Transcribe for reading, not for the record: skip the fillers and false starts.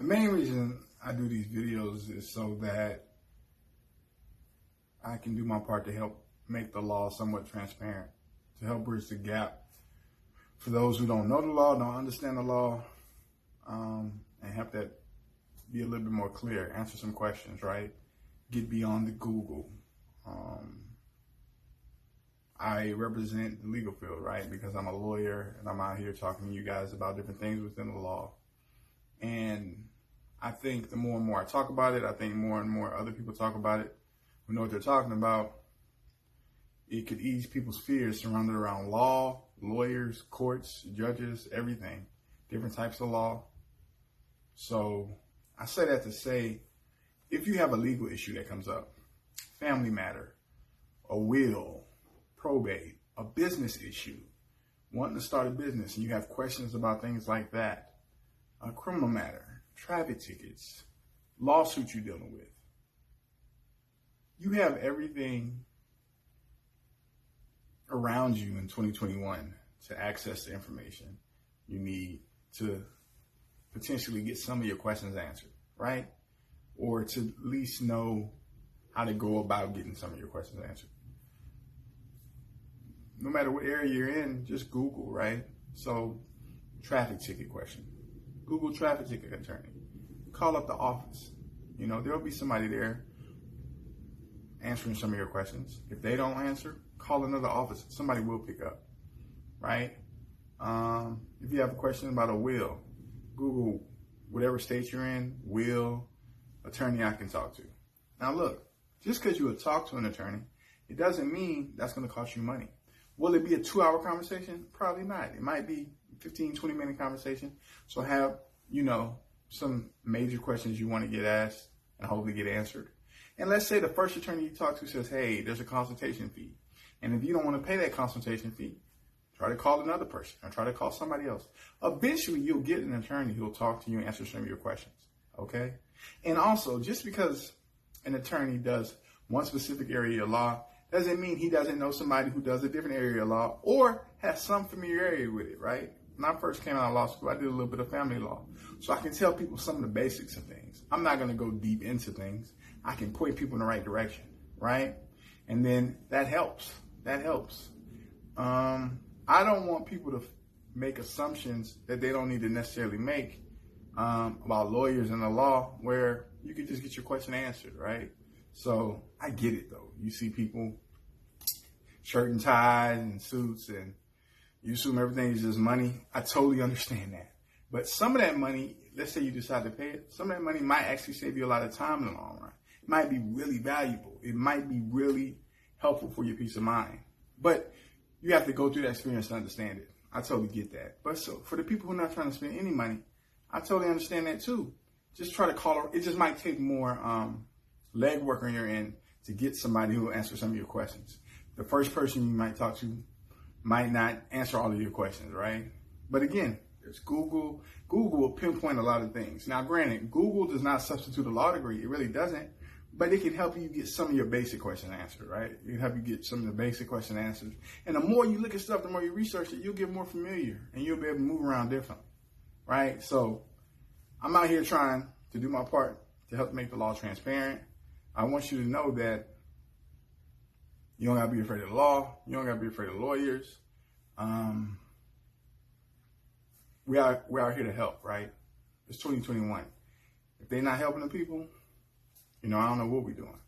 The main reason I do these videos is so that I can do my part to help make the law somewhat transparent, to help bridge the gap for those who don't know the law, don't understand the law, and help that be a little bit more clear, answer some questions, right? Get beyond the Google. I represent the legal field, right? Because I'm a lawyer and I'm out here talking to you guys about different things within the law. And I think the more and more I talk about it, I think more and more other people talk about it, who know what they're talking about, it could ease people's fears surrounded around law, lawyers, courts, judges, everything, different types of law. So I say that to say, if you have a legal issue that comes up, family matter, a will, probate, a business issue, wanting to start a business, and you have questions about things like that, a criminal matter, traffic tickets, lawsuits you're dealing with, you have everything around you in 2021 to access the information you need to potentially get some of your questions answered, right? Or to at least know how to go about getting some of your questions answered. No matter what area you're in, just Google, right? So, traffic ticket question. Google traffic ticket attorney. Call up the office. You know, there'll be somebody there answering some of your questions. If they don't answer, call another office. Somebody will pick up, right? If you have a question about a will, Google whatever state you're in, will, attorney I can talk to. Now look, just because you would talk to an attorney, it doesn't mean that's going to cost you money. Will it be a 2-hour conversation? Probably not. It might be 15, 20-minute conversation. So have, some major questions you want to get asked and hopefully get answered. And let's say the first attorney you talk to says, hey, there's a consultation fee. And if you don't want to pay that consultation fee, try to call another person or try to call somebody else. Eventually, you'll get an attorney who will talk to you and answer some of your questions, okay? And also, just because an attorney does one specific area of law doesn't mean he doesn't know somebody who does a different area of law or has some familiarity with it, right? When I first came out of law school, I did a little bit of family law. So I can tell people some of the basics of things. I'm not going to go deep into things. I can point people in the right direction, right? And then that helps. That helps. I don't want people to make assumptions that they don't need to necessarily make about lawyers and the law where you can just get your question answered, right? So I get it, though. You see people shirt and ties and suits and you assume everything is just money. I totally understand that. But some of that money, let's say you decide to pay it, some of that money might actually save you a lot of time in the long run. It might be really valuable. It might be really helpful for your peace of mind. But you have to go through that experience to understand it. I totally get that. But so for the people who are not trying to spend any money, I totally understand that too. Just try to call. It just might take more legwork on your end to get somebody who will answer some of your questions. The first person you might talk to might not answer all of your questions, right? But again, there's Google. Google will pinpoint a lot of things. Now, granted, Google does not substitute a law degree. It really doesn't. But it can help you get some of your basic questions answered, right? It can help you get some of the basic question answers. And the more you look at stuff, the more you research it, you'll get more familiar and you'll be able to move around differently, right? So I'm out here trying to do my part to help make the law transparent. I want you to know that you don't got to be afraid of the law. You don't got to be afraid of lawyers. We're out here to help, right? It's 2021. If they're not helping the people, I don't know what we're doing.